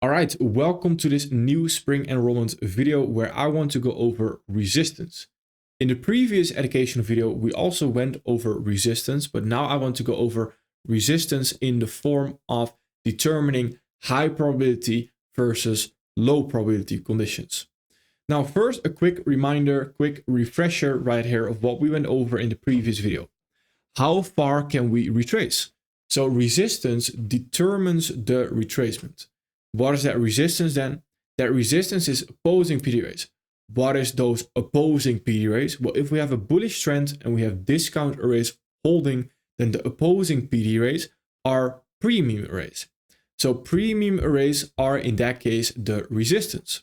All right, welcome to this new spring enrollment video where I want to go over resistance. In the previous educational video, we also went over resistance, but now I want to go over resistance in the form of determining high probability versus low probability conditions. Now, first, a quick reminder, quick refresher right here of what we went over in the previous video. How far can we retrace? So resistance determines the retracement. What is that resistance then? That resistance is opposing PD rays. What is those opposing PD rays? Well, if we have a bullish trend and we have discount arrays holding, then the opposing PD rays are premium arrays. So premium arrays are in that case the resistance.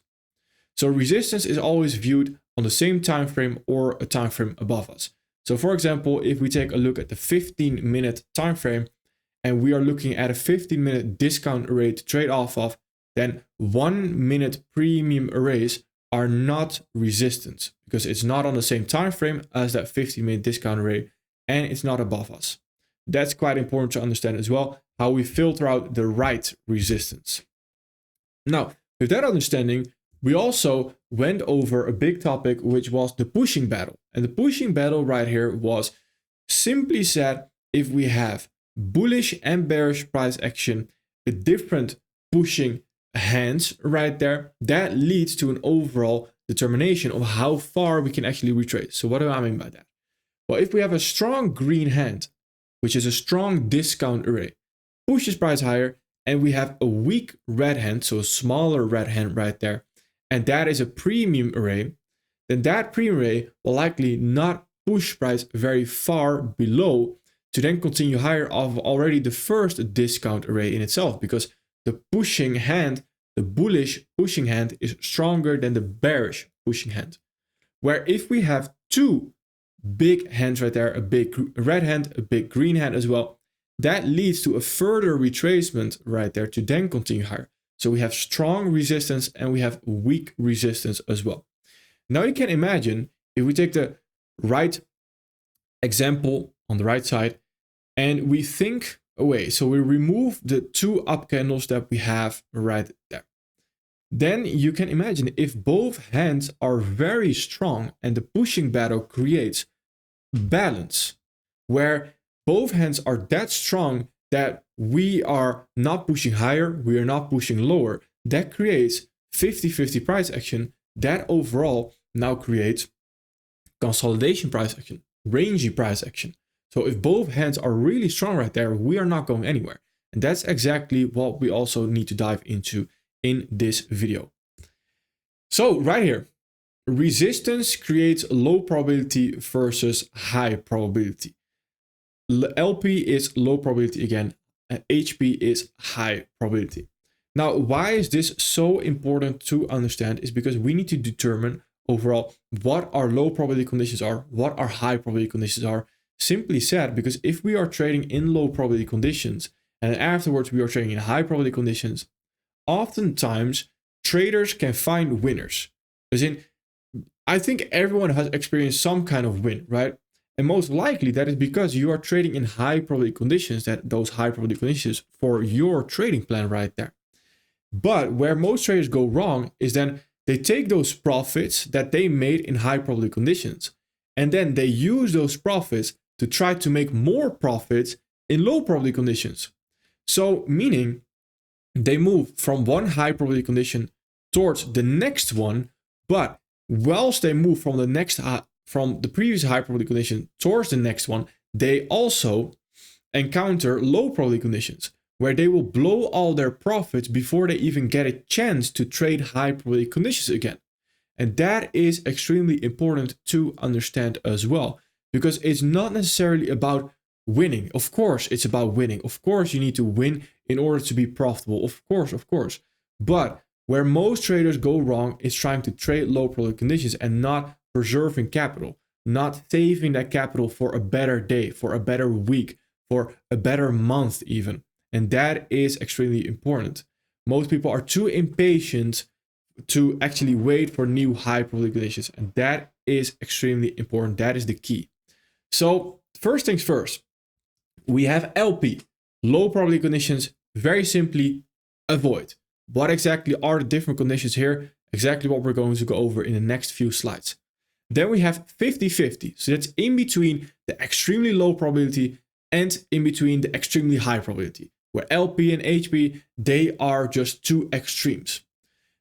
So resistance is always viewed on the same time frame or a time frame above us. So for example, if we take a look at the 15-minute time frame and we are looking at a 15-minute discount array to trade off of, then 1 minute premium arrays are not resistance because it's not on the same time frame as that 15-minute discount array and it's not above us. That's quite important to understand as well, how we filter out the right resistance. Now, with that understanding, we also went over a big topic, which was the pushing battle. And the pushing battle right here was simply said, if we have bullish and bearish price action, a different pushing hands right there, that leads to an overall determination of how far we can actually retrace. So what do I mean by that? Well, if we have a strong green hand, which is a strong discount array, pushes price higher, and we have a weak red hand, so a smaller red hand right there, and that is a premium array, then that premium array will likely not push price very far below to then continue higher of already the first discount array in itself, because the pushing hand, the bullish pushing hand, is stronger than the bearish pushing hand. Where if we have two big hands right there, a big red hand, a big green hand as well, that leads to a further retracement right there to then continue higher. So we have strong resistance and we have weak resistance as well. Now you can imagine if we take the right example on the right side and we think away. So we remove the two up candles that we have right there. Then you can imagine if both hands are very strong and the pushing battle creates balance, where both hands are that strong that we are not pushing higher, we are not pushing lower, that creates 50-50 price action. That overall now creates consolidation price action, rangy price action. So if both hands are really strong right there, we are not going anywhere. And that's exactly what we also need to dive into in this video. So right here, resistance creates low probability versus high probability. LP is low probability again, and HP is high probability. Now, why is this so important to understand is because we need to determine overall what our low probability conditions are, what our high probability conditions are. Simply said, because if we are trading in low probability conditions and afterwards we are trading in high probability conditions, oftentimes traders can find winners. As in, I think everyone has experienced some kind of win, right? And most likely that is because you are trading in high probability conditions, that those high probability conditions for your trading plan right there. But where most traders go wrong is then they take those profits that they made in high probability conditions, and then they use those profits to try to make more profits in low probability conditions. So meaning they move from one high probability condition towards the next one, but whilst they move from the previous high probability condition towards the next one, they also encounter low probability conditions where they will blow all their profits before they even get a chance to trade high probability conditions again. And that is extremely important to understand as well, because it's not necessarily about winning. Of course, it's about winning. Of course, you need to win in order to be profitable. Of course. But where most traders go wrong is trying to trade low probability conditions and not preserving capital, not saving that capital for a better day, for a better week, for a better month even. And that is extremely important. Most people are too impatient to actually wait for new high probability conditions. And that is extremely important. That is the key. So first things first, we have LP, low probability conditions, very simply avoid. What exactly are the different conditions here? Exactly what we're going to go over in the next few slides. Then we have 50-50. So that's in between the extremely low probability and in between the extremely high probability, where LP and HP, they are just two extremes.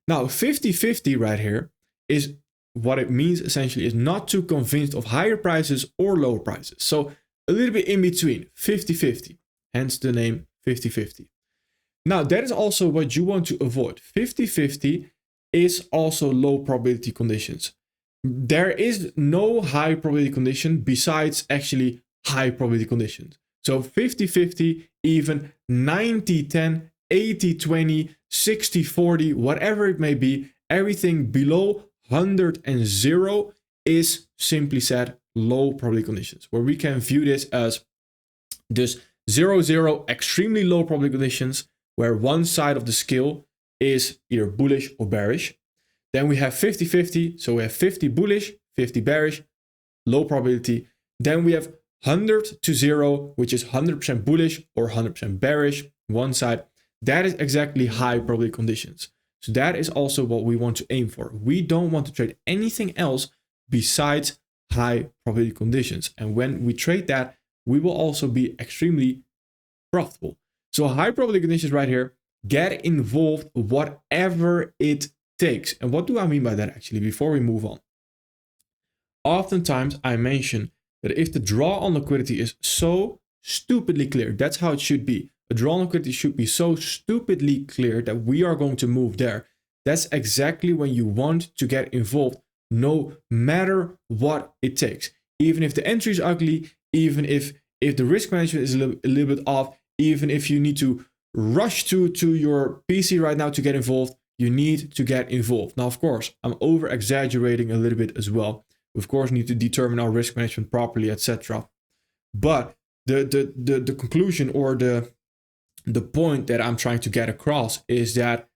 Now, 50-50 right here is what it means essentially is not too convinced of higher prices or lower prices. So a little bit in between, 50-50, hence the name 50-50. Now, that is also what you want to avoid. 50-50 is also low probability conditions. There is no high probability condition besides actually high probability conditions. So 50-50, even 90-10, 80-20, 60-40, whatever it may be, everything below 100 is simply said low probability conditions, where we can view this as just 0-0 extremely low probability conditions, where one side of the scale is either bullish or bearish. Then we have 50-50, so we have 50 bullish, 50 bearish, low probability. Then we have 100-0, which is 100% bullish or 100% bearish, one side. That is exactly high probability conditions. So that is also what we want to aim for. We don't want to trade anything else besides high probability conditions. And when we trade that, we will also be extremely profitable. So high probability conditions right here, get involved whatever it takes. And what do I mean by that actually before we move on? Oftentimes I mention that if the draw on liquidity is so stupidly clear, that's how it should be. A draw on liquidity should be so stupidly clear that we are going to move there. That's exactly when you want to get involved, no matter what it takes. Even if the entry is ugly, even if the risk management is a little bit off, even if you need to rush to your PC right now to get involved, you need to get involved. Now, of course, I'm over exaggerating a little bit as well. We of course need to determine our risk management properly, etc. But the conclusion or the point that I'm trying to get across is that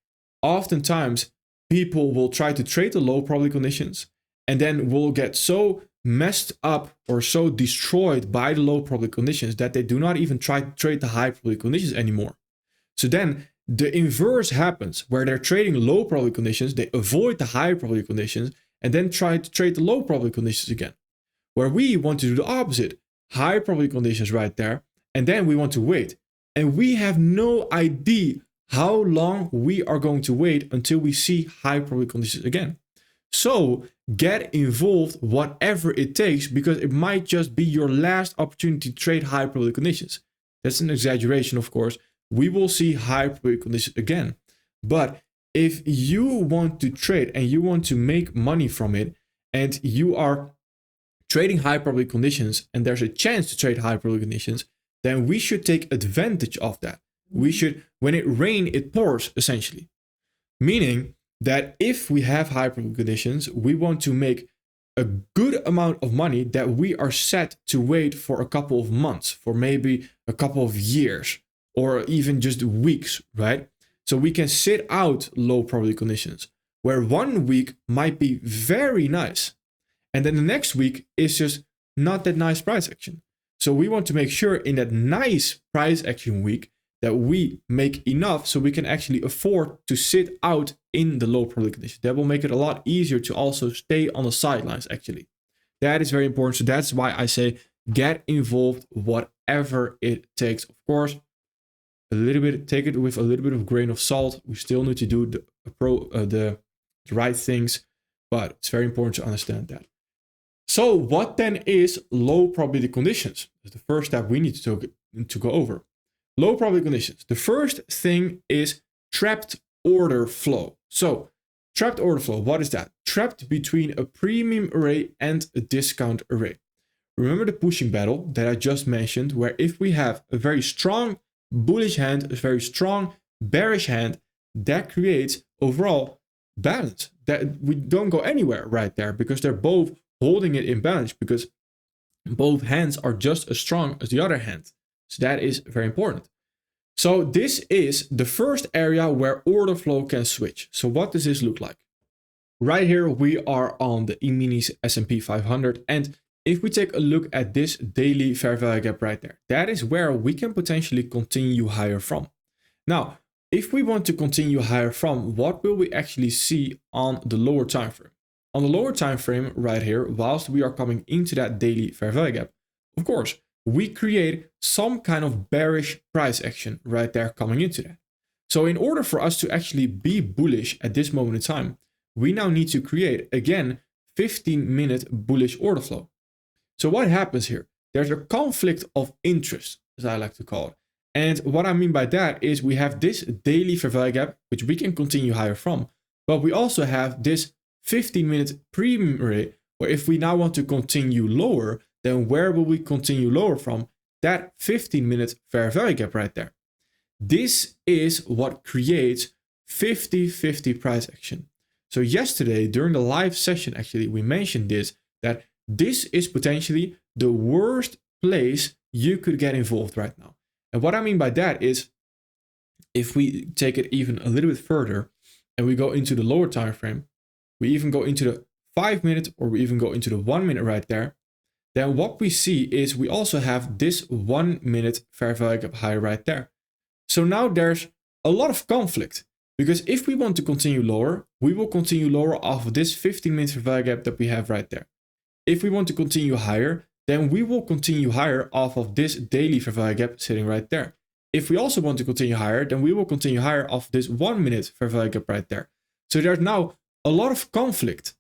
oftentimes people will try to trade the low probability conditions and then will get so messed up or so destroyed by the low probability conditions that they do not even try to trade the high probability conditions anymore. So then the inverse happens where they're trading low probability conditions, they avoid the high probability conditions and then try to trade the low probability conditions again. Where we want to do the opposite, high probability conditions right there, and then we want to wait. And we have no idea how long we are going to wait until we see high probability conditions again. So get involved whatever it takes, because it might just be your last opportunity to trade high probability conditions. That's an exaggeration, of course. We will see high probability conditions again. But if you want to trade and you want to make money from it, and you are trading high probability conditions and there's a chance to trade high probability conditions, then we should take advantage of that. We should, when it rains, it pours, essentially. Meaning that if we have high probability conditions, we want to make a good amount of money that we are set to wait for a couple of months, for maybe a couple of years, or even just weeks, right? So we can sit out low probability conditions, where 1 week might be very nice, and then the next week is just not that nice price action. So we want to make sure in that nice price action week that we make enough so we can actually afford to sit out in the low probability conditions. That will make it a lot easier to also stay on the sidelines, actually. That is very important. So that's why I say get involved whatever it takes. Of course, take it with a little bit of grain of salt. We still need to do the right things, but it's very important to understand that. So what then is low probability conditions? That's the first step we need to go over. Low probability conditions. The first thing is trapped order flow. So trapped order flow, what is that? Trapped between a premium array and a discount array. Remember the pushing battle that I just mentioned, where if we have a very strong bullish hand, a very strong bearish hand, that creates overall balance. That we don't go anywhere right there because they're both holding it in balance, because both hands are just as strong as the other hand. So that is very important. So this is the first area where order flow can switch. So what does this look like? Right here, we are on the E-mini S&P 500. And if we take a look at this daily fair value gap right there, that is where we can potentially continue higher from. Now, If we want to continue higher from, what will we actually see on the lower time frame? On the lower time frame right here, whilst we are coming into that daily fair value gap, of course, we create some kind of bearish price action right there coming into that. So in order for us to actually be bullish at this moment in time, we now need to create, again, 15-minute bullish order flow. So what happens here? There's a conflict of interest, as I like to call it. And what I mean by that is we have this daily fair value gap, which we can continue higher from, but we also have this 15-minute premium rate, where if we now want to continue lower, then where will we continue lower from? That 15-minute fair value gap right there. This is what creates 50-50 price action. So yesterday during the live session, actually, we mentioned this, that this is potentially the worst place you could get involved right now. And what I mean by that is, if we take it even a little bit further and we go into the lower time frame, we even go into the 5-minute or we even go into the 1-minute right there, then what we see is we also have this 1-minute fair value gap high right there. So now there's a lot of conflict, because if we want to continue lower, we will continue lower off of this 15-minute fair value gap that we have right there. If we want to continue higher, then we will continue higher off of this daily fair value gap sitting right there. If we also want to continue higher, then we will continue higher off this 1-minute fair value gap right there. So there's now a lot of conflict.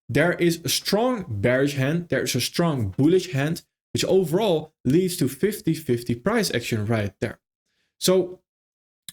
There is a strong bearish hand, there's a strong bullish hand, which overall leads to 50-50 price action right there. So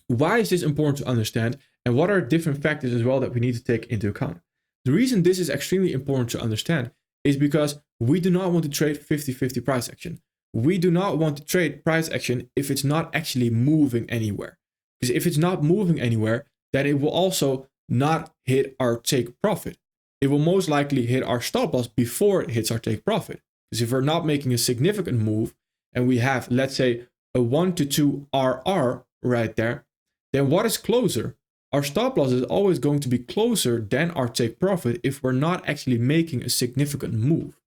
why is this important to understand, and what are different factors as well that we need to take into account? The reason this is extremely important to understand is because we do not want to trade 50-50 price action. We do not want to trade price action if it's not actually moving anywhere. Because if it's not moving anywhere, then it will also not hit our take profit. It will most likely hit our stop loss before it hits our take profit. Because if we're not making a significant move and we have, let's say, a 1 to 2 RR right there, then what is closer? Our stop loss is always going to be closer than our take profit if we're not actually making a significant move.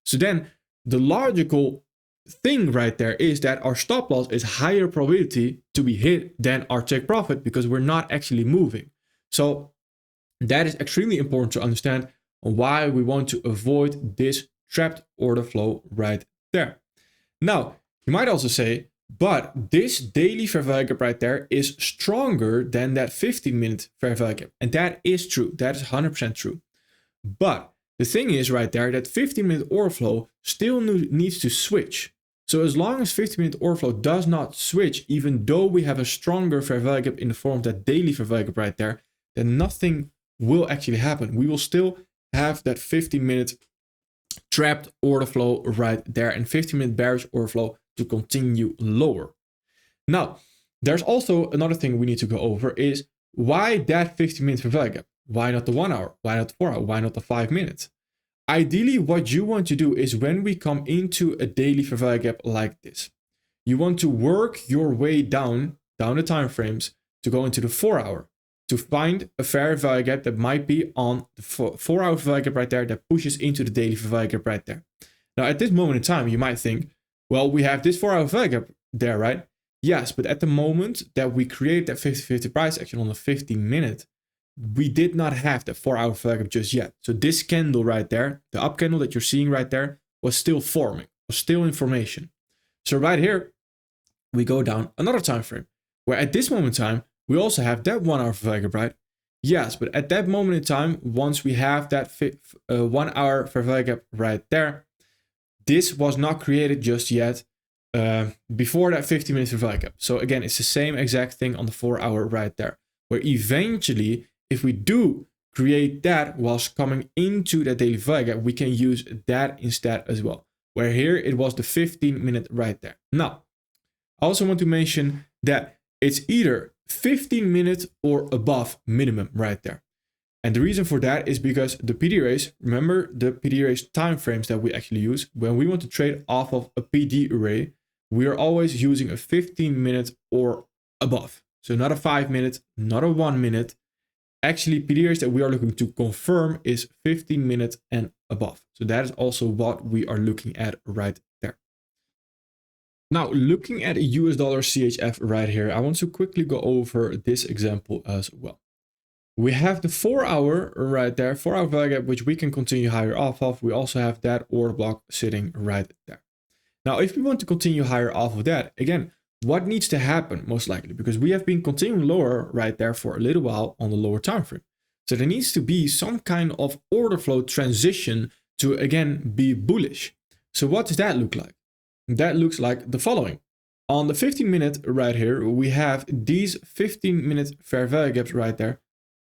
So then the logical thing right there is that our stop loss is higher probability to be hit than our take profit because we're not actually moving. So that is extremely important to understand why we want to avoid this trapped order flow right there. Now, you might also say, but this daily fair value gap right there is stronger than that 15-minute fair value gap. And that is true. That is 100% true. But the thing is right there that 15-minute order flow still needs to switch. So as long as 15-minute order flow does not switch, even though we have a stronger fair value gap in the form of that daily fair value gap right there, then nothing will actually happen. We will still have that 15-minute trapped order flow right there and 15-minute bearish order flow to continue lower. Now, there's also another thing we need to go over is why that 15-minute fair value gap? Why not the 1 hour? Why not the 4 hour? Why not the 5 minutes? Ideally, what you want to do is when we come into a daily fair value gap like this, you want to work your way down the time frames to go into the 4 hour to find a fair value gap that might be on the 4 hour fair value gap right there that pushes into the daily fair value gap right there. Now, at this moment in time, you might think, well, we have this 4 hour fair value gap there, right? Yes, but at the moment that we create that 50-50 price action on the 15-minute, we did not have the 4 hour fair value gap just yet. So this candle right there, the up candle that you're seeing right there, was still forming, was still in formation. So right here, we go down another time frame, where at this moment in time, we also have that 1 hour fair value gap, right? Yes, but at that moment in time, once we have that 1 hour fair value gap right there, this was not created just yet before that 15-minute fair value gap. So again, it's the same exact thing on the 4 hour right there, where eventually, if we do create that whilst coming into that daily fair value gap, we can use that instead as well, where here it was the 15-minute right there. Now, I also want to mention that it's either 15-minute or above minimum right there. And the reason for that is because the PD arrays, remember the PD arrays time frames that we actually use, when we want to trade off of a PD array, we are always using a 15-minute or above. So not a 5-minute, not a 1 minute. Actually, PD arrays that we are looking to confirm is 15-minute and above. So that is also what we are looking at right there. Now, looking at a US dollar CHF right here, I want to quickly go over this example as well. We have the 4-hour right there, 4-hour value gap, which we can continue higher off of. We also have that order block sitting right there. Now, if we want to continue higher off of that, again, what needs to happen most likely? Because we have been continuing lower right there for a little while on the lower time frame. So there needs to be some kind of order flow transition to, again, be bullish. So what does that look like? That looks like the following. On the 15-minute right here, we have these 15-minute fair value gaps right there,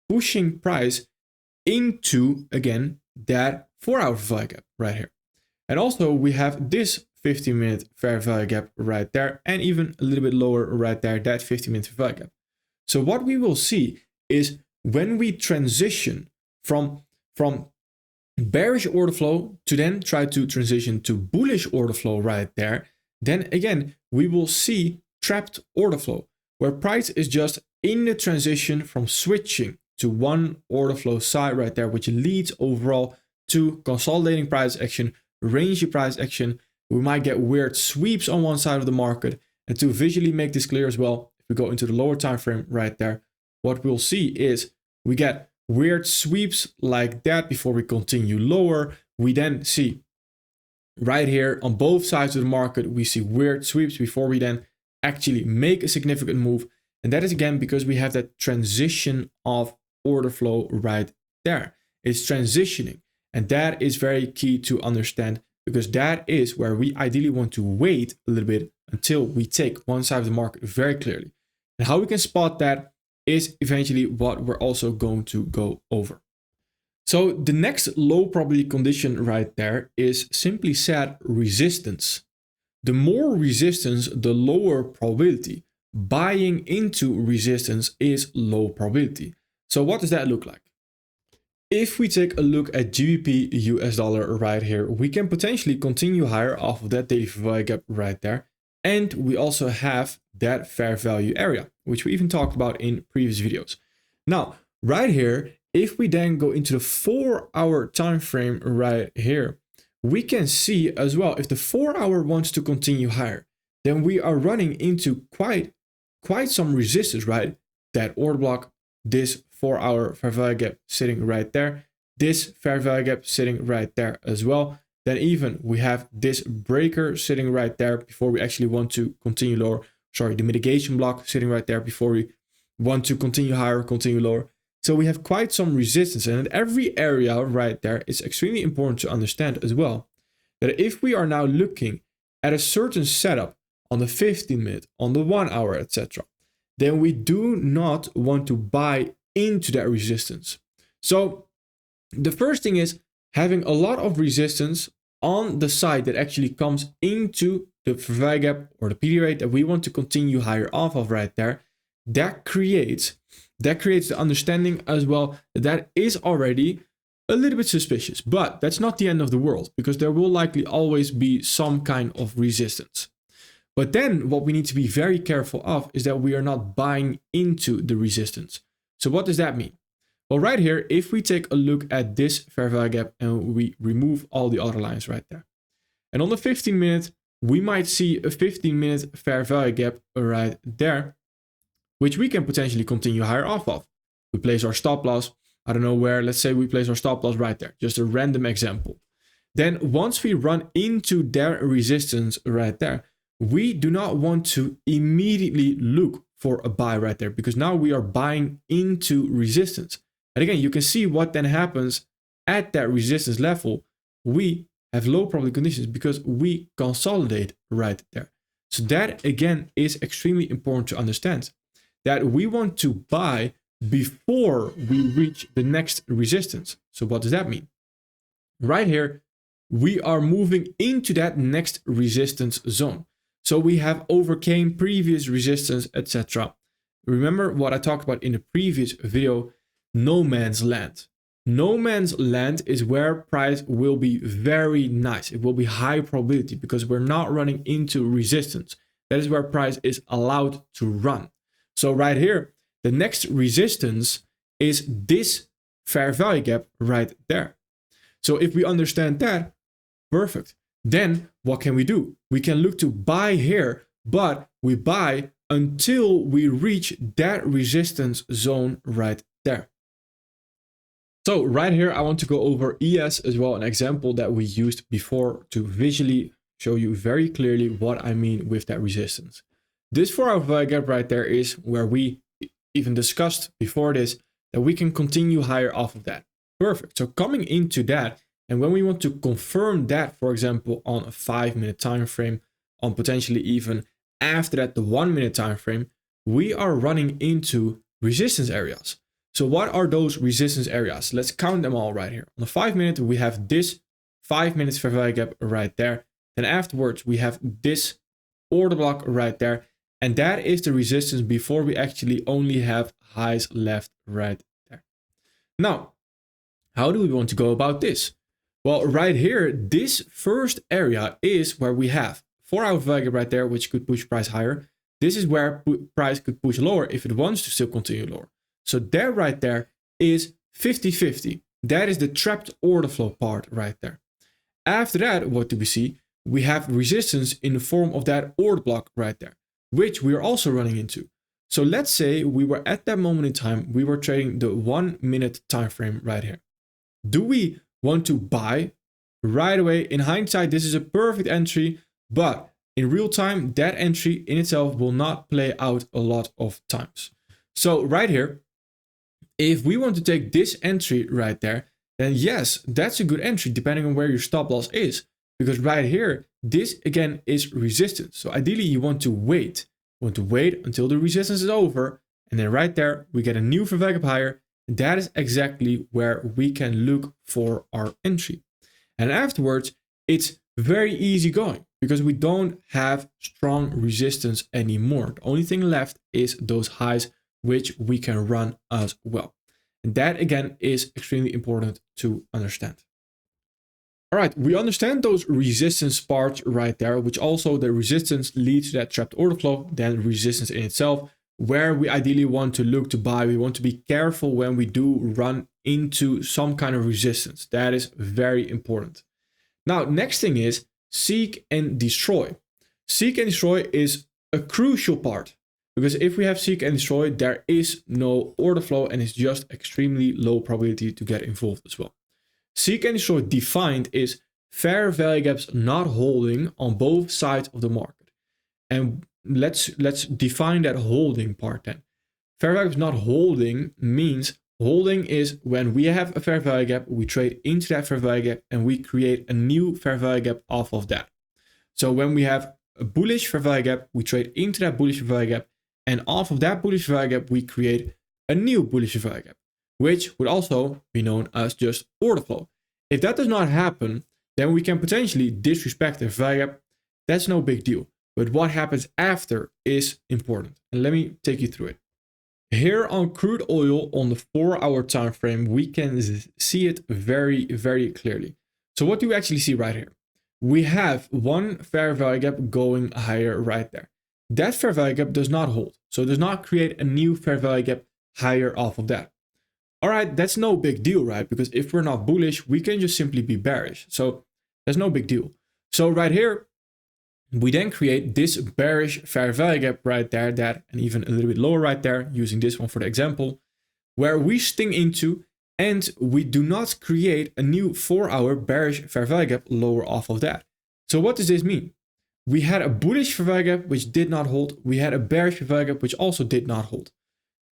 pushing price into, again, that 4-hour value gap right here. And also we have this 15-minute fair value gap right there, and even a little bit lower right there, that 15-minute fair value gap. So what we will see is when we transition from bearish order flow to then try to transition to bullish order flow right there, then again, we will see trapped order flow, where price is just in the transition from switching to one order flow side right there, which leads overall to consolidating price action, rangy price action. We might get weird sweeps on one side of the market. And to visually make this clear as well, if we go into the lower time frame right there, what we'll see is we get weird sweeps like that before we continue lower. We then see right here on both sides of the market, we see weird sweeps before we then actually make a significant move. And that is again because we have that transition of order flow right there. It's transitioning. And that is very key to understand, because that is where we ideally want to wait a little bit until we take one side of the market very clearly. And how we can spot that is eventually what we're also going to go over. So the next low probability condition right there is simply said resistance. The more resistance, the lower probability. Buying into resistance is low probability. So what does that look like? If we take a look at GBP US dollar right here, we can potentially continue higher off of that daily fair value gap right there. And we also have that fair value area, which we even talked about in previous videos. Now, right here, if we then go into the 4-hour time frame right here, we can see as well, if the 4-hour wants to continue higher, then we are running into quite some resistance, right? That order block, this 4-hour fair value gap sitting right there, this fair value gap sitting right there as well. Then even we have this breaker sitting right there before we actually want to continue lower. Sorry, the mitigation block sitting right there before we want to continue higher, continue lower. So we have quite some resistance, and in every area right there, it's extremely important to understand as well that if we are now looking at a certain setup on the 15-minute, on the 1-hour, etc., then we do not want to buy into that resistance. So the first thing is having a lot of resistance on the side that actually comes into the fair value gap or the PD rate that we want to continue higher off of right there. That creates the understanding as well that that is already a little bit suspicious, but that's not the end of the world, because there will likely always be some kind of resistance. But then what we need to be very careful of is that we are not buying into the resistance. So what does that mean? Well, right here, if we take a look at this fair value gap and we remove all the other lines right there. And on the 15-minute, we might see a 15-minute fair value gap right there, which we can potentially continue higher off of. We place our stop loss, I don't know where, let's say we place our stop loss right there, just a random example. Then once we run into their resistance right there, we do not want to immediately look for a buy right there, because now we are buying into resistance. And again, you can see what then happens at that resistance level. We have low probability conditions because we consolidate right there. So that again is extremely important to understand, that we want to buy before we reach the next resistance. So what does that mean? Right here, we are moving into that next resistance zone. So we have overcame previous resistance, etc. Remember what I talked about in the previous video, no man's land. No man's land is where price will be very nice. It will be high probability because we're not running into resistance. That is where price is allowed to run. So right here, the next resistance is this fair value gap right there. So if we understand that, perfect. then what can we do? We can look to buy here, but we buy until we reach that resistance zone right there. So right here, I want to go over ES as well, an example that we used before to visually show you very clearly what I mean with that resistance. This 4-hour value gap right there is where we even discussed before this, that we can continue higher off of that. Perfect. So coming into that, and when we want to confirm that, for example, on a 5-minute time frame, on potentially even after that, the 1-minute time frame, we are running into resistance areas. So what are those resistance areas? Let's count them all right here. On the 5-minute, we have this 5 minutes fair value gap right there. Then afterwards, we have this order block right there. And that is the resistance before we actually only have highs left right there. Now, how do we want to go about this? Well, right here, this first area is where we have 4-hour value gap right there, which could push price higher. This is where price could push lower if it wants to still continue lower. So there right there is 50-50. That is the trapped order flow part right there. After that, what do we see? We have resistance in the form of that order block right there, which we are also running into. So let's say we were at that moment in time, we were trading the 1-minute time frame right here. Do we want to buy right away? In hindsight, this is a perfect entry, but in real time, that entry in itself will not play out a lot of times. So right here, if we want to take this entry right there, then yes, that's a good entry depending on where your stop loss is. Because right here, this again is resistance. So ideally you want to wait. You want to wait until the resistance is over. And then right there, we get a new fair value gap higher. And that is exactly where we can look for our entry. And afterwards, it's very easy going because we don't have strong resistance anymore. The only thing left is those highs, which we can run as well. And that again is extremely important to understand. All right, we understand those resistance parts right there, which also the resistance leads to that trapped order flow, then resistance in itself, where we ideally want to look to buy. We want to be careful when we do run into some kind of resistance. That is very important. Now, next thing is seek and destroy. Seek and destroy is a crucial part because if we have seek and destroy, there is no order flow and it's just extremely low probability to get involved as well. Seek and destroy defined is fair value gaps not holding on both sides of the market. And let's define that holding part then. Fair value gaps not holding means holding is when we have a fair value gap, we trade into that fair value gap and we create a new fair value gap off of that. So when we have a bullish fair value gap, we trade into that bullish fair value gap, and off of that bullish fair value gap, we create a new bullish fair value gap, which would also be known as just order flow. If that does not happen, then we can potentially disrespect the fair value gap. That's no big deal. But what happens after is important. And let me take you through it. Here on crude oil on the 4-hour time frame, we can see it very, very clearly. So what do we actually see right here? We have one fair value gap going higher right there. That fair value gap does not hold. So it does not create a new fair value gap higher off of that. All right, that's no big deal, right? Because if we're not bullish, we can just simply be bearish. So that's no big deal. So right here, we then create this bearish fair value gap right there, that, and even a little bit lower right there, using this one for the example, where we sting into and we do not create a new 4-hour bearish fair value gap lower off of that. So what does this mean? We had a bullish fair value gap, which did not hold. We had a bearish fair value gap, which also did not hold.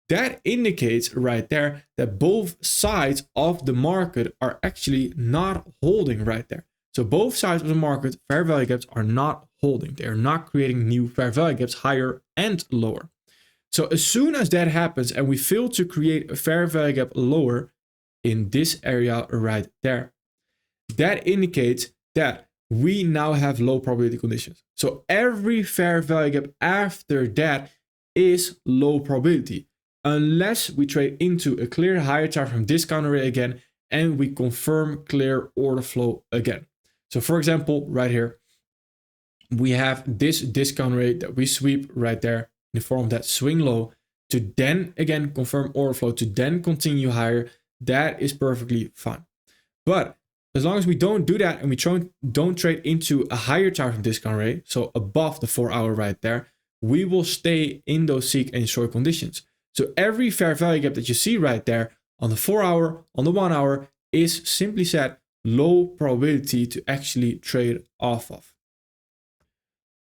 That indicates right there that both sides of the market are actually not holding right there. So both sides of the market, fair value gaps are not holding. They are not creating new fair value gaps higher and lower. So as soon as that happens and we fail to create a fair value gap lower in this area right there, that indicates that we now have low probability conditions. So every fair value gap after that is low probability, unless we trade into a clear higher time from discount rate again and we confirm clear order flow again. So for example, right here, we have this discount rate that we sweep right there in the form of that swing low to then again confirm order flow to then continue higher. That is perfectly fine. But As long as we don't do that and we don't trade into a higher time frame discount rate, so above the 4 hour right there, we will stay in those seek and destroy conditions. So every fair value gap that you see right there on the 4 hour, on the 1 hour, is simply said low probability to actually trade off of.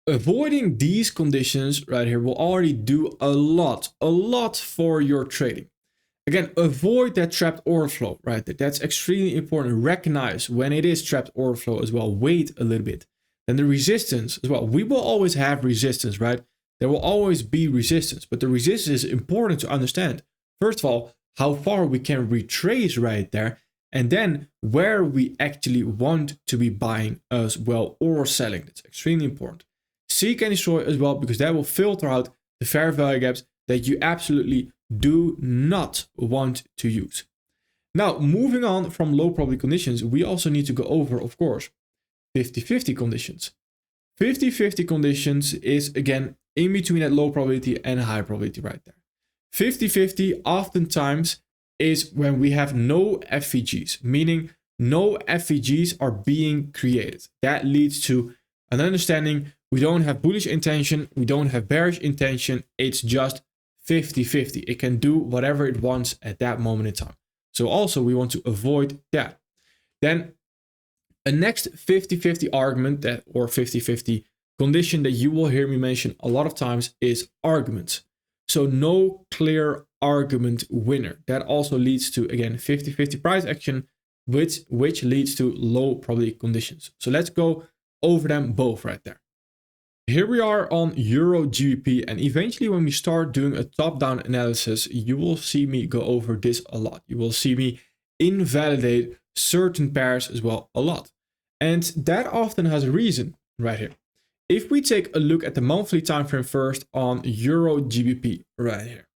Avoiding these conditions right here will already do a lot for your trading. Again, avoid that trapped order flow right there. That's extremely important. Recognize when it is trapped order flow as well. Wait a little bit. Then the resistance as well. We will always have resistance, right? There will always be resistance, but the resistance is important to understand. First of all, how far we can retrace right there, and then where we actually want to be buying as well or selling. That's extremely important. Seek and destroy as well, because that will filter out the fair value gaps that you absolutely do not want to use. Now, moving on from low probability conditions, we also need to go over, of course, 50-50 conditions. 50-50 conditions is, again, in between that low probability and high probability right there. 50-50 oftentimes is when we have no FVGs, meaning no FVGs are being created. That leads to an understanding we don't have bullish intention, we don't have bearish intention, it's just 50-50. It can do whatever it wants at that moment in time. So also we want to avoid that. Then a next 50-50 argument that, or 50-50 condition that you will hear me mention a lot of times is arguments. So no clear argument winner. That also leads to, again, 50-50 price action, which leads to low probability conditions. So let's go over them both right there. Here we are on Euro GBP, and eventually when we start doing a top-down analysis, you will see me go over this a lot. You will see me invalidate certain pairs as well a lot. And that often has a reason right here. If we take a look at the monthly time frame first on Euro GBP right here.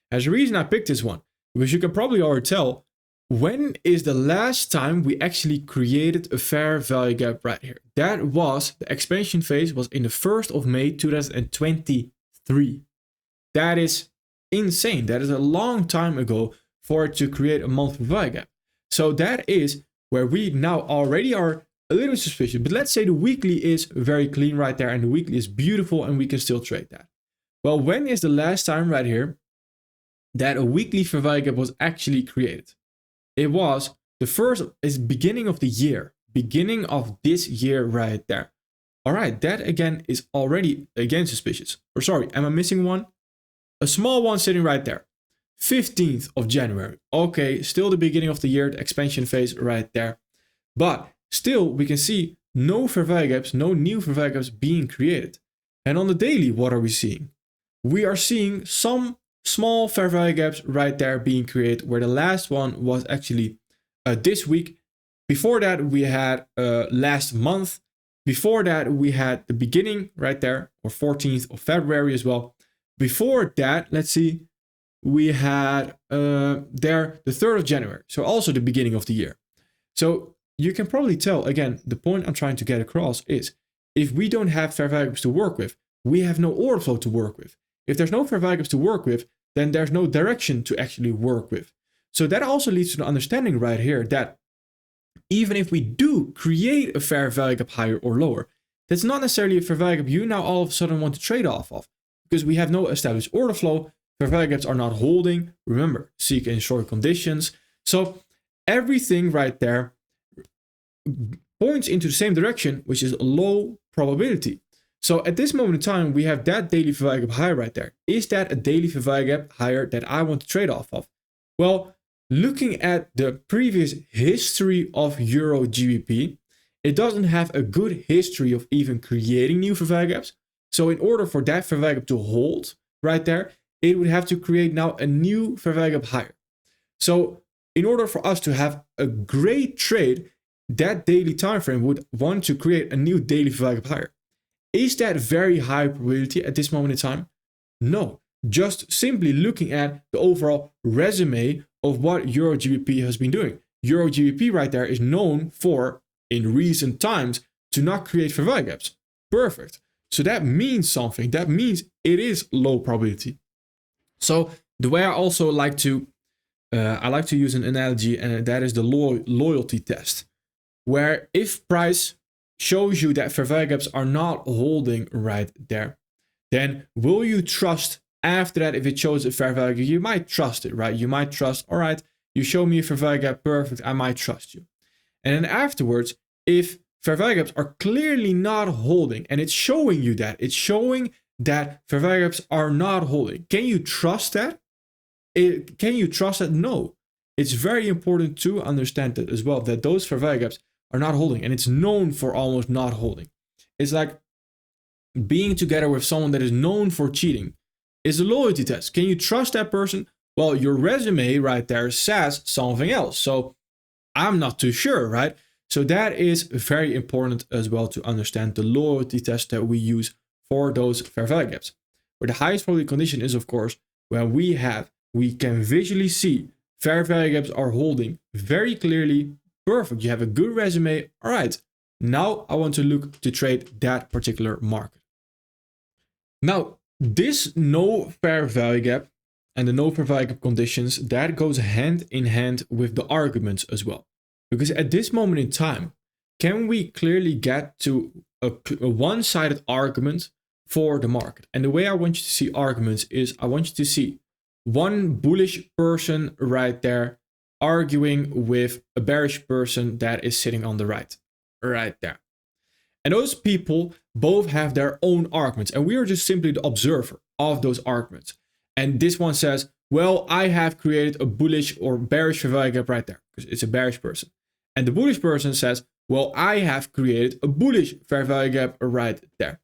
There's a reason I picked this one, because you can probably already tell, when is the last time we actually created a fair value gap right here? That was, the expansion phase was in the 1st of May 2023. That is insane. That is a long time ago for it to create a monthly value gap. So that is where we now already are a little bit suspicious. But let's say the weekly is very clean right there and the weekly is beautiful and we can still trade that. Well, when is the last time right here that a weekly fair value gap was actually created? It was beginning of the year, beginning of this year right there. All right, that again is already again suspicious. Or sorry, am I missing one? A small one sitting right there. 15th of January. Okay, still the beginning of the year, the expansion phase right there. But still, we can see no fair value gaps, no new fair value gaps being created. And on the daily, what are we seeing? We are seeing some small fair value gaps right there being created, where the last one was actually this week. Before that, we had last month. Before that, we had the beginning right there, or 14th of February as well. Before that, let's see, we had there the 3rd of January. So also the beginning of the year. So you can probably tell, again, the point I'm trying to get across is, if we don't have fair value gaps to work with, we have no order flow to work with. If there's no fair value gaps to work with, then there's no direction to actually work with. So that also leads to the understanding right here that even if we do create a fair value gap higher or lower, that's not necessarily a fair value gap you now all of a sudden want to trade off of, because we have no established order flow. Fair value gaps are not holding. Remember, seek and short conditions. So everything right there points into the same direction, which is low probability. So at this moment in time, we have that daily fair value gap higher right there. Is that a daily fair value gap higher that I want to trade off of? Well, looking at the previous history of Euro GBP, it doesn't have a good history of even creating new fair value gaps. So in order for that fair value gap to hold right there, it would have to create now a new fair value gap higher. So in order for us to have a great trade, that daily time frame would want to create a new daily fair value gap higher. Is that very high probability at this moment in time? No, just simply looking at the overall resume of what Euro GBP has been doing. Euro GBP right there is known for, in recent times, to not create fair value gaps. Perfect. So that means something. That means it is low probability. So the way I also like to use an analogy, and that is the loyalty test. where if price shows you that fair value gaps are not holding right there, then will you trust after that? If it shows a fair value, you might trust it, right? You might trust, all right, you show me a fair value gap, perfect, I might trust you. And then afterwards, if fair value gaps are clearly not holding, and it's showing you that, it's showing that fair value gaps are not holding, can you trust that? Can you trust that? No. It's very important to understand that as well, that those fair value gaps are not holding, and it's known for almost not holding. It's like being together with someone that is known for cheating. It's a loyalty test. Can you trust that person? Well, your resume right there says something else. So I'm not too sure, right? So that is very important as well to understand the loyalty test that we use for those fair value gaps. Where the highest probability condition is, of course, when we can visually see fair value gaps are holding very clearly. Perfect. You have a good resume. All right. Now I want to look to trade that particular market. Now, this no fair value gap and the no fair value gap conditions, that goes hand in hand with the arguments as well. Because at this moment in time, can we clearly get to a one-sided argument for the market? And the way I want you to see arguments is I want you to see one bullish person right there arguing with a bearish person that is sitting on the right there. And those people both have their own arguments, and we are just simply the observer of those arguments. And this one says, well, I have created a bullish or bearish fair value gap right there, because it's a bearish person. And the bullish person says, well, I have created a bullish fair value gap right there.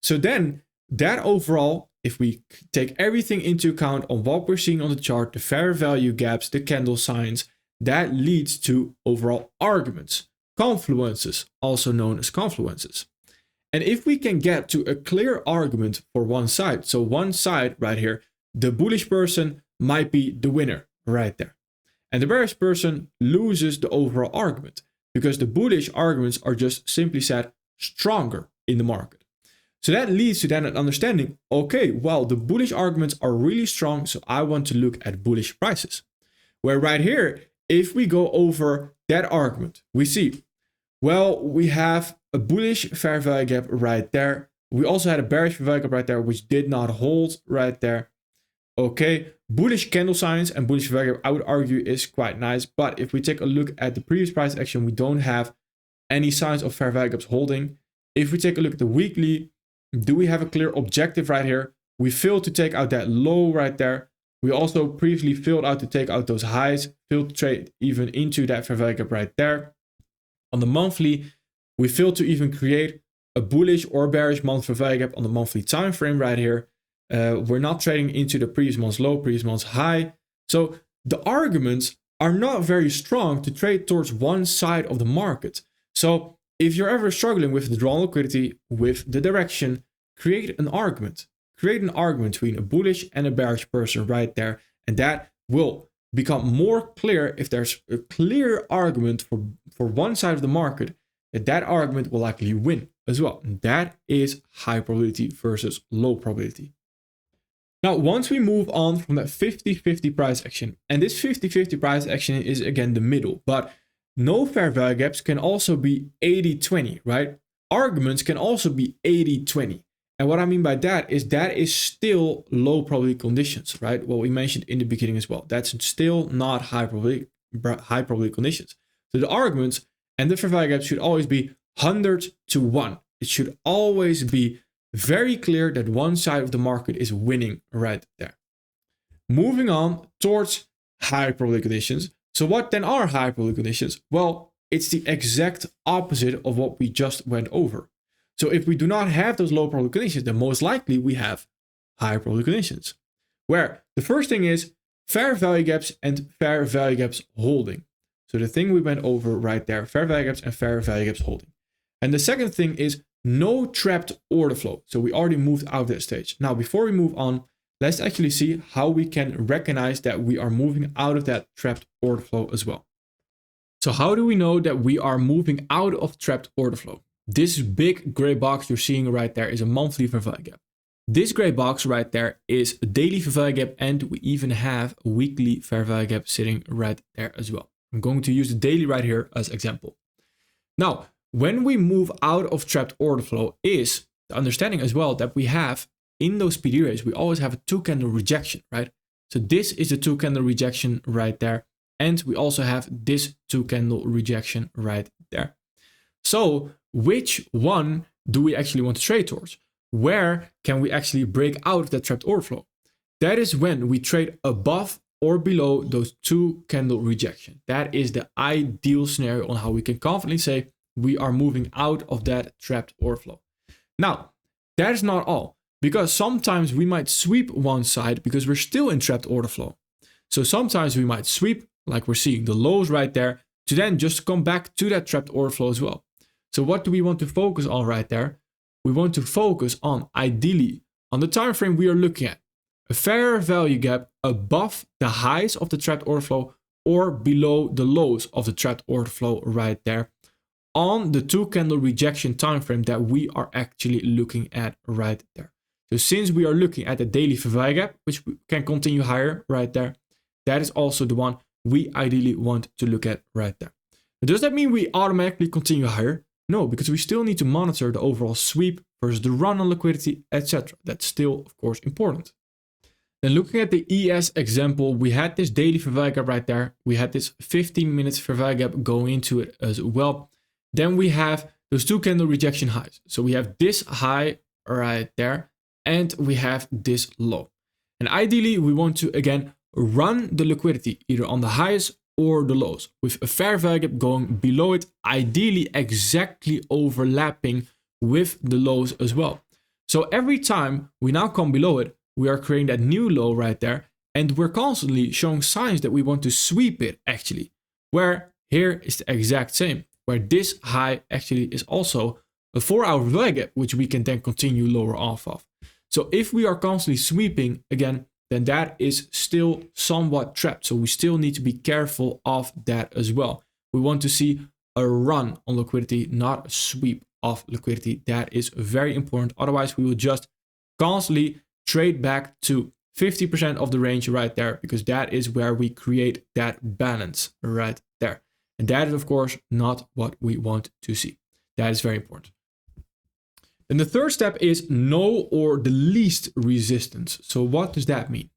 So then that overall, if we take everything into account on what we're seeing on the chart, the fair value gaps, the candle signs, that leads to overall arguments. Confluences, also known as confluences. And if we can get to a clear argument for one side, so one side right here, the bullish person might be the winner right there. And the bearish person loses the overall argument because the bullish arguments are just simply said stronger in the market. So that leads to then an understanding, okay, well, the bullish arguments are really strong, so I want to look at bullish prices. Where right here, if we go over that argument, we see, well, we have a bullish fair value gap right there. We also had a bearish fair value gap right there, which did not hold right there. Okay, bullish candle signs and bullish fair value gap, I would argue, is quite nice. But if we take a look at the previous price action, we don't have any signs of fair value gaps holding. If we take a look at the weekly, do we have a clear objective right here? We failed to take out that low right there. We also previously failed out to take out those highs, failed to trade even into that fair value gap right there. On the monthly, we failed to even create a bullish or bearish month fair value gap on the monthly time frame right here. We're not trading into the previous month's low, previous month's high. So the arguments are not very strong to trade towards one side of the market. So if you're ever struggling with the drawn liquidity, with the direction, create an argument. Create an argument between a bullish and a bearish person right there. And that will become more clear if there's a clear argument for one side of the market, that argument will likely win as well. And that is high probability versus low probability. Now, once we move on from that 50-50 price action, and this 50-50 price action is again the middle, but no fair value gaps can also be 80-20, right? Arguments can also be 80-20. And what I mean by that is still low probability conditions, right? What we mentioned in the beginning as well. That's still not high probability conditions. So the arguments and the fair value gaps should always be 100-1. It should always be very clear that one side of the market is winning right there. Moving on towards high probability conditions. So what then are high probability conditions? Well, it's the exact opposite of what we just went over. So if we do not have those low probability conditions, then most likely we have high probability conditions. Where the first thing is fair value gaps and fair value gaps holding. So the thing we went over right there, fair value gaps and fair value gaps holding. And the second thing is no trapped order flow. So we already moved out of that stage. Now, before we move on, let's actually see how we can recognize that we are moving out of that trapped order flow as well. So how do we know that we are moving out of trapped order flow? This big gray box you're seeing right there is a monthly fair value gap. This gray box right there is a daily fair value gap, and we even have a weekly fair value gap sitting right there as well. I'm going to use the daily right here as example. Now, when we move out of trapped order flow is the understanding as well that we have in those PD rays, we always have a 2-candle rejection, right? So this is the 2-candle rejection right there. And we also have this 2-candle rejection right there. So which one do we actually want to trade towards? Where can we actually break out of that trapped order flow? That is when we trade above or below those 2-candle rejection. That is the ideal scenario on how we can confidently say we are moving out of that trapped order flow. Now, that is not all, because sometimes we might sweep one side because we're still in trapped order flow. So sometimes we might sweep, like we're seeing the lows right there, to then just come back to that trapped order flow as well. So what do we want to focus on right there? We want to focus on, ideally, on the time frame we are looking at, a fair value gap above the highs of the trapped order flow or below the lows of the trapped order flow right there on the 2-candle rejection time frame that we are actually looking at right there. So since we are looking at the daily fair value gap, which can continue higher right there, that is also the one we ideally want to look at right there. Now, does that mean we automatically continue higher? No, because we still need to monitor the overall sweep versus the run on liquidity, etc. That's still, of course, important. Then looking at the ES example, we had this daily fair value gap right there. We had this 15 minutes fair value gap going into it as well. Then we have those 2-candle rejection highs. So we have this high right there, and we have this low. And ideally, we want to, again, run the liquidity either on the highs or the lows with a fair value gap going below it, ideally exactly overlapping with the lows as well. So every time we now come below it, we are creating that new low right there, and we're constantly showing signs that we want to sweep it actually, where here is the exact same, where this high actually is also a 4-hour value gap, which we can then continue lower off of. So if we are constantly sweeping again, then that is still somewhat trapped. So we still need to be careful of that as well. We want to see a run on liquidity, not a sweep of liquidity. That is very important. Otherwise, we will just constantly trade back to 50% of the range right there, because that is where we create that balance right there. And that is, of course, not what we want to see. That is very important. And the third step is no or the least resistance. So what does that mean?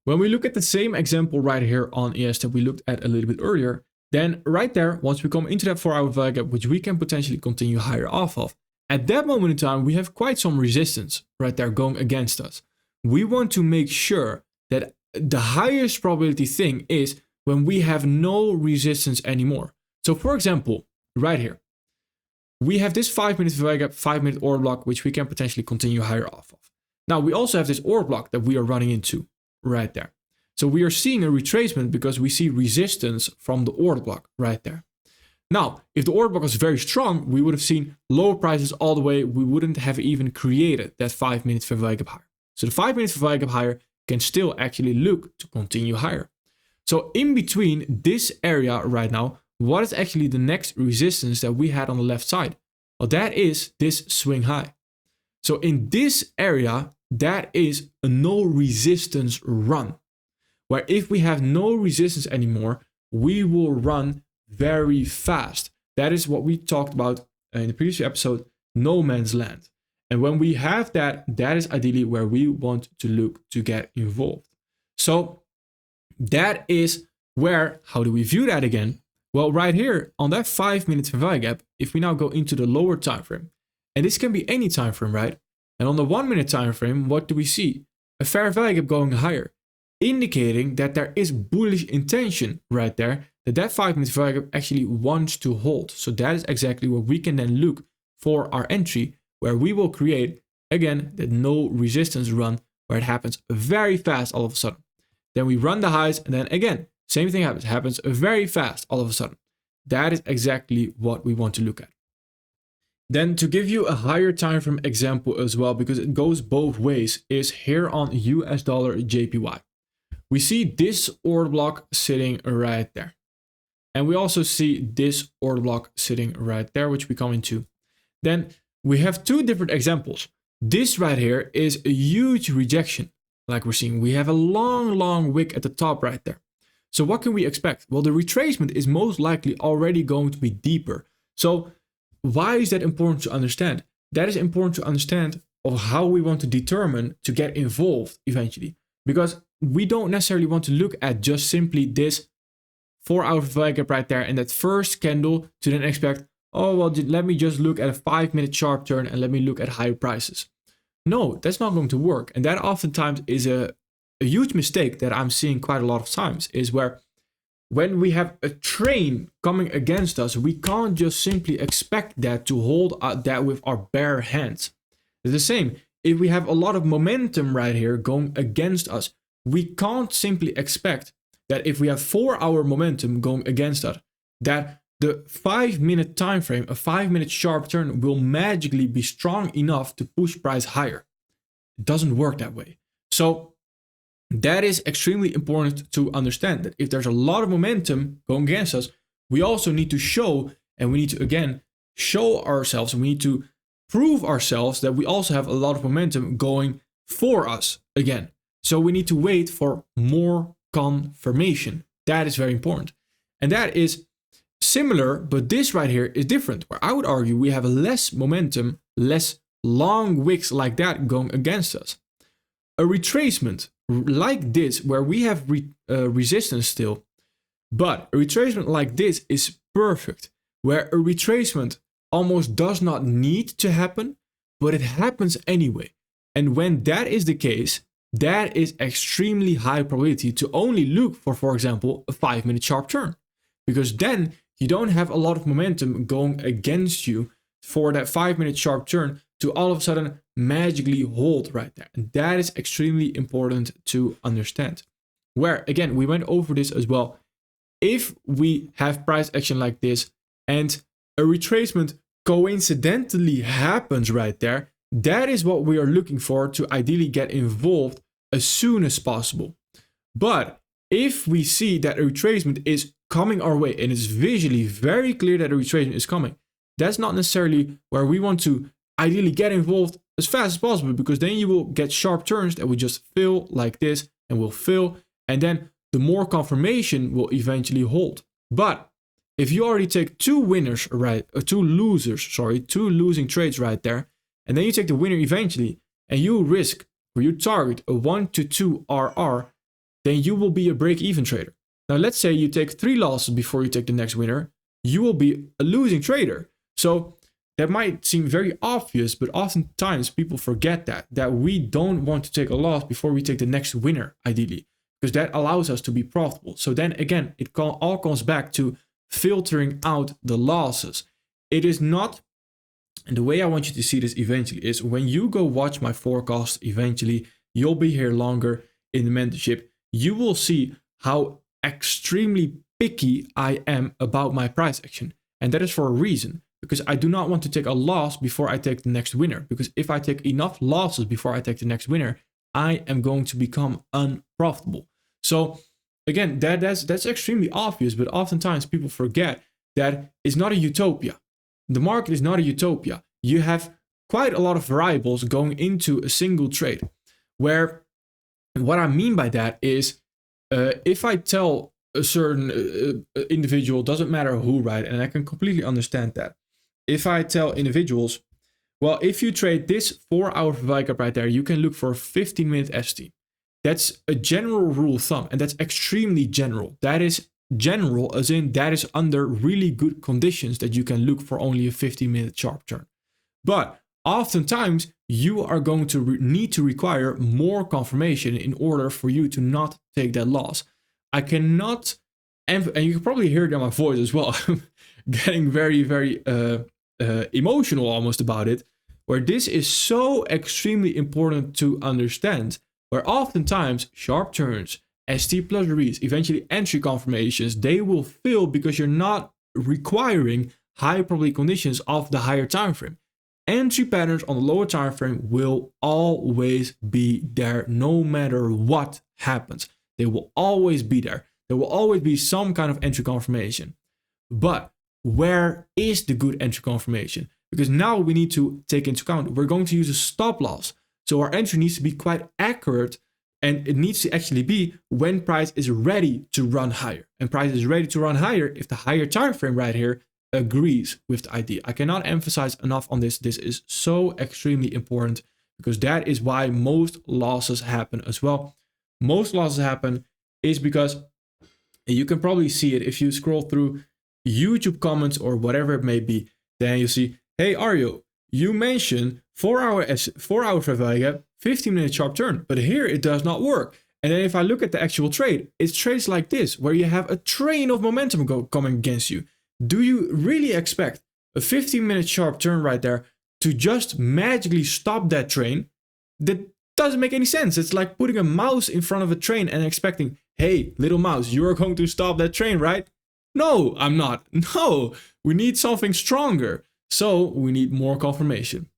When we look at the same example right here on ES that we looked at a little bit earlier, then right there, once we come into that 4-hour value gap, which we can potentially continue higher off of, at that moment in time, we have quite some resistance right there going against us. We want to make sure that the highest probability thing is when we have no resistance anymore. So for example, right here, we have this 5-minute value gap, 5-minute order block, which we can potentially continue higher off of. Now we also have this order block that we are running into right there. So we are seeing a retracement because we see resistance from the order block right there. Now, if the order block was very strong, we would have seen lower prices all the way. We wouldn't have even created that 5-minute fair value gap higher. So the 5-minute fair value gap higher can still actually look to continue higher. So in between this area right now, what is actually the next resistance that we had on the left side? Well, that is this swing high. So in this area, that is a no resistance run, where if we have no resistance anymore, we will run very fast. That is what we talked about in the previous episode, no man's land. And when we have that, that is ideally where we want to look to get involved. So that is where, how do we view that again? Well, right here on that 5-minute fair value gap, if we now go into the lower time frame, and this can be any time frame, right? And on the 1-minute time frame, what do we see? A fair value gap going higher, indicating that there is bullish intention right there, that 5-minute value gap actually wants to hold. So that is exactly what we can then look for our entry, where we will create, again, that no resistance run, where it happens very fast all of a sudden. Then we run the highs, and then again, same thing happens very fast all of a sudden. That is exactly what we want to look at. Then to give you a higher time frame example as well, because it goes both ways, is here on US dollar JPY. We see this order block sitting right there. And we also see this order block sitting right there, which we come into. Then we have two different examples. This right here is a huge rejection. Like we're seeing, we have a long wick at the top right there. So what can we expect? Well, the retracement is most likely already going to be deeper. So why is that important to understand? That is important to understand of how we want to determine to get involved eventually. Because we don't necessarily want to look at just simply this 4-hour value gap right there and that first candle to then expect, oh, well, let me just look at a 5-minute sharp turn and let me look at higher prices. No, that's not going to work. And that oftentimes is a huge mistake that I'm seeing quite a lot of times, is where when we have a train coming against us, we can't just simply expect that to hold that with our bare hands. It's the same. If we have a lot of momentum right here going against us, we can't simply expect that if we have 4-hour momentum going against us, that the 5-minute time frame, a 5-minute sharp turn, will magically be strong enough to push price higher. It doesn't work that way. So that is extremely important to understand, that if there's a lot of momentum going against us, we also need to show, and we need to again show ourselves, and we need to prove ourselves that we also have a lot of momentum going for us again. So we need to wait for more confirmation. That is very important. And that is similar, but this right here is different, where I would argue we have less momentum, less long wicks like that going against us. A retracement like this, where we have resistance still, but a retracement like this is perfect, where a retracement almost does not need to happen, but it happens anyway. And when that is the case, that is extremely high probability to only look for example, a 5-minute sharp turn, because then you don't have a lot of momentum going against you for that 5-minute sharp turn to all of a sudden magically hold right there. And that is extremely important to understand. Where again, we went over this as well. If we have price action like this and a retracement coincidentally happens right there, that is what we are looking for to ideally get involved as soon as possible. But if we see that a retracement is coming our way and it's visually very clear that a retracement is coming, that's not necessarily where we want to ideally get involved as fast as possible, because then you will get sharp turns that will just fill like this and will fill, and then the more confirmation will eventually hold. But if you already take two losing trades right there, and then you take the winner eventually, and you risk or you target a 1 to 2 RR, then you will be a break-even trader. Now let's say you take 3 losses before you take the next winner, you will be a losing trader. So that might seem very obvious, but oftentimes people forget that we don't want to take a loss before we take the next winner, ideally, because that allows us to be profitable. So then again, it all comes back to filtering out the losses. It is not, and the way I want you to see this eventually is when you go watch my forecast eventually, you'll be here longer in the mentorship, you will see how extremely picky I am about my price action. And that is for a reason, because I do not want to take a loss before I take the next winner. Because if I take enough losses before I take the next winner, I am going to become unprofitable. So again, that's extremely obvious, but oftentimes people forget that it's not a utopia. The market is not a utopia. You have quite a lot of variables going into a single trade. Where what I mean by that is, if I tell a certain individual, doesn't matter who, right? And I can completely understand that. If I tell individuals, well, if you trade this 4-hour value gap right there, you can look for a 15-minute ST. That's a general rule of thumb, and that's extremely general. That is general as in that is under really good conditions that you can look for only a 15-minute sharp turn. But oftentimes you are going to need to require more confirmation in order for you to not take that loss. I cannot, and you can probably hear it in my voice as well, getting very, very emotional almost about it, where this is so extremely important to understand, where oftentimes sharp turns, ST plus reads, eventually entry confirmations, they will fail because you're not requiring high probability conditions of the higher time frame. Entry patterns on the lower time frame will always be there no matter what happens. They will always be there. There will always be some kind of entry confirmation. But where is the good entry confirmation? Because now we need to take into account, we're going to use a stop loss. So our entry needs to be quite accurate, and it needs to actually be when price is ready to run higher. And price is ready to run higher if the higher time frame right here agrees with the idea. I cannot emphasize enough on this. This is so extremely important because that is why most losses happen as well. Most losses happen is because you can probably see it if you scroll through YouTube comments or whatever it may be. Then you see, hey Arjo, you mentioned 4 hour fair value gap, 15-minute sharp turn, but here it does not work. And then if I look at the actual trade, it's trades like this, where you have a train of momentum coming against you. Do you really expect a 15-minute sharp turn right there to just magically stop that train? That doesn't make any sense. It's like putting a mouse in front of a train and expecting, hey, little mouse, you are going to stop that train, right? No, I'm not. No, we need something stronger. So we need more confirmation.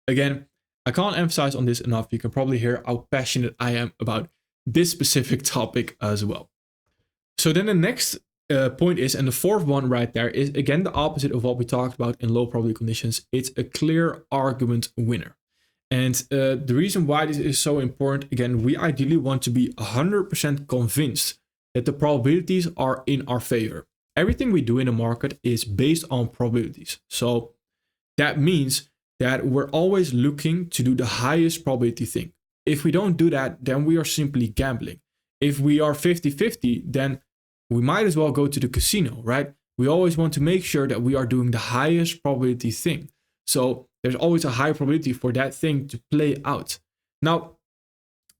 Again, I can't emphasize on this enough. You can probably hear how passionate I am about this specific topic as well. So then the next point is, and the fourth one right there is again the opposite of what we talked about in low probability conditions. It's a clear argument winner. And the reason why this is so important, again, we ideally want to be 100% convinced that the probabilities are in our favor. Everything we do in the market is based on probabilities. So that means that we're always looking to do the highest probability thing. If we don't do that, then we are simply gambling. If we are 50-50, then we might as well go to the casino, right? We always want to make sure that we are doing the highest probability thing. So there's always a high probability for that thing to play out. Now,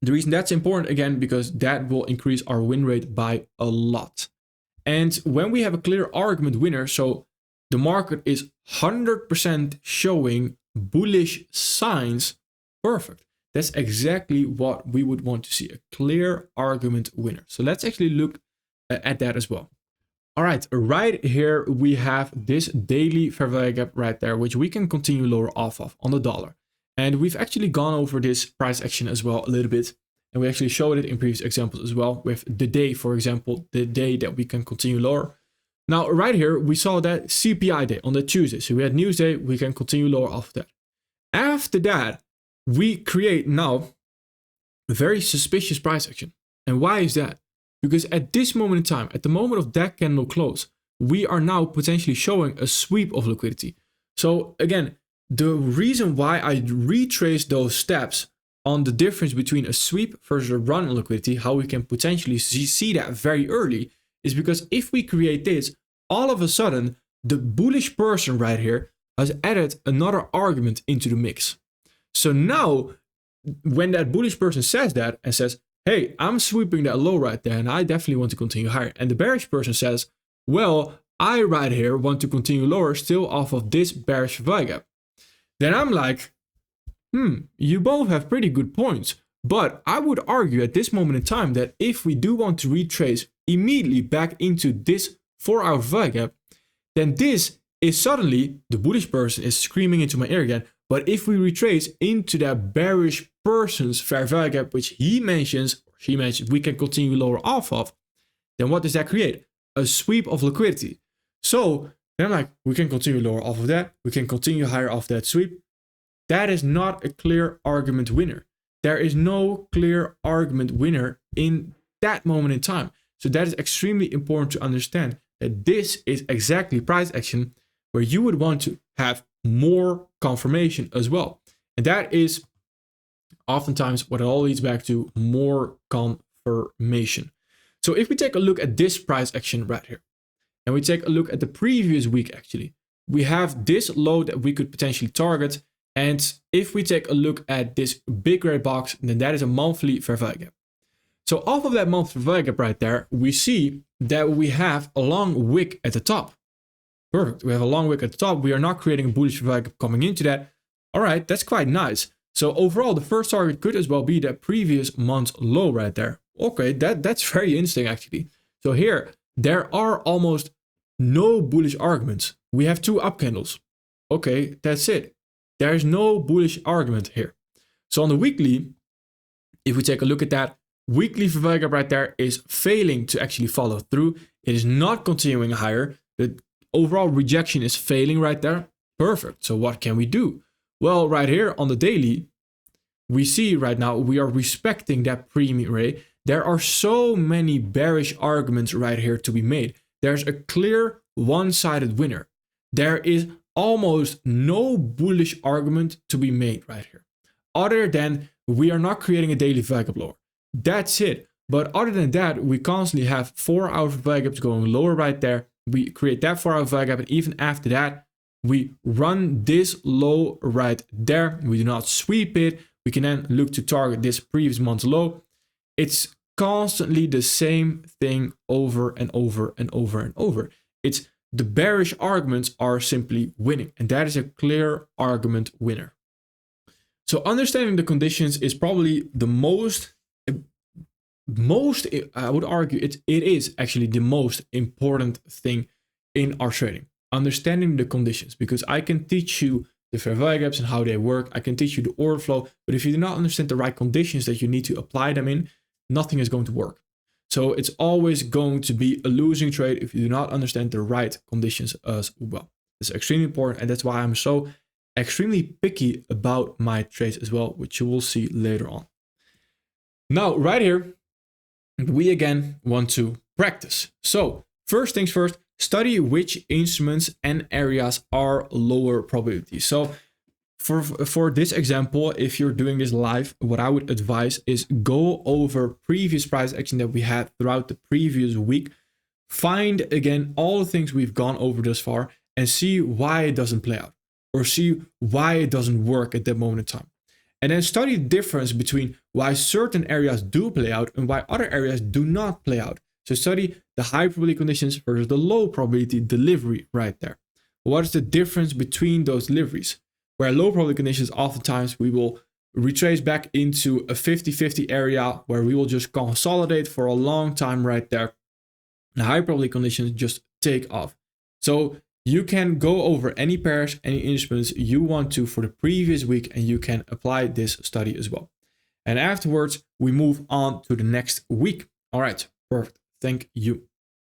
the reason that's important, again, because that will increase our win rate by a lot. And when we have a clear argument winner, so the market is 100% showing bullish signs, perfect. That's exactly what we would want to see, a clear argument winner. So let's actually look at that as well. All right here we have this daily fair value gap right there, which we can continue lower off of on the dollar. And we've actually gone over this price action as well a little bit. And we actually showed it in previous examples as well with the day, for example, the day that we can continue lower. Now, right here, we saw that CPI day on the Tuesday. So we had news day, we can continue lower off of that. After that, we create now a very suspicious price action. And why is that? Because at this moment in time, at the moment of that candle close, we are now potentially showing a sweep of liquidity. So again, the reason why I retrace those steps on the difference between a sweep versus a run on liquidity, how we can potentially see that very early, is because if we create this, all of a sudden, the bullish person right here has added another argument into the mix. So now, when that bullish person says that and says, hey, I'm sweeping that low right there and I definitely want to continue higher. And the bearish person says, well, I right here want to continue lower still off of this bearish value gap. Then I'm like, you both have pretty good points. But I would argue at this moment in time that if we do want to retrace immediately back into this 4-hour value gap, then this is suddenly, the bullish person is screaming into my ear again. But if we retrace into that bearish person's fair value gap, which he mentions, or she mentions, we can continue lower off of, then what does that create? A sweep of liquidity. So then I'm like, we can continue lower off of that. We can continue higher off that sweep. That is not a clear argument winner. There is no clear argument winner in that moment in time. So that is extremely important to understand that this is exactly price action where you would want to have more confirmation as well. And that is oftentimes what it all leads back to, more confirmation. So if we take a look at this price action right here, and we take a look at the previous week actually, we have this low that we could potentially target. And if we take a look at this big red box, then that is a monthly fair value gap. So off of that monthly fair value gap right there, we see that we have a long wick at the top. Perfect. We have a long wick at the top. We are not creating a bullish fair value gap coming into that. All right, that's quite nice. So overall, the first target could as well be that previous month's low right there. Okay, that's very interesting actually. So here, there are almost no bullish arguments. We have 2 up candles. Okay, that's it. There is no bullish argument here. So on the weekly, if we take a look at that, weekly fair value gap right there is failing to actually follow through. It is not continuing higher. The overall rejection is failing right there. Perfect. So what can we do? Well, right here on the daily, we see right now we are respecting that premium array. There are so many bearish arguments right here to be made. There's a clear one-sided winner. There is almost no bullish argument to be made right here, other than we are not creating a daily value gap lower. That's it. But other than that, we constantly have 4-hour value gaps going lower right there. We create that 4-hour value gap, and even after that, we run this low right there. We do not sweep it. We can then look to target this previous month's low. It's constantly the same thing over and over and over and over. It's the bearish arguments are simply winning, and that is a clear argument winner. So understanding the conditions is probably the most, I would argue it is actually the most important thing in our trading. Understanding the conditions, because I can teach you the fair value gaps and how they work. I can teach you the order flow, but if you do not understand the right conditions that you need to apply them in, nothing is going to work. So it's always going to be a losing trade if you do not understand the right conditions as well. It's extremely important, and that's why I'm so extremely picky about my trades as well, which you will see later on. Now, right here, we again want to practice. So first things first, study which instruments and areas are lower probability. So for this example, if you're doing this live, what I would advise is go over previous price action that we had throughout the previous week. Find again all the things we've gone over thus far and see why it doesn't play out, or see why it doesn't work at that moment in time. And then study the difference between why certain areas do play out and why other areas do not play out. So study the high probability conditions versus the low probability delivery right there. What is the difference between those deliveries? Where low probability conditions, oftentimes we will retrace back into a 50-50 area where we will just consolidate for a long time right there. The high probability conditions just take off. So you can go over any pairs, any instruments you want to for the previous week, and you can apply this study as well. And afterwards, we move on to the next week. All right, perfect. Thank you.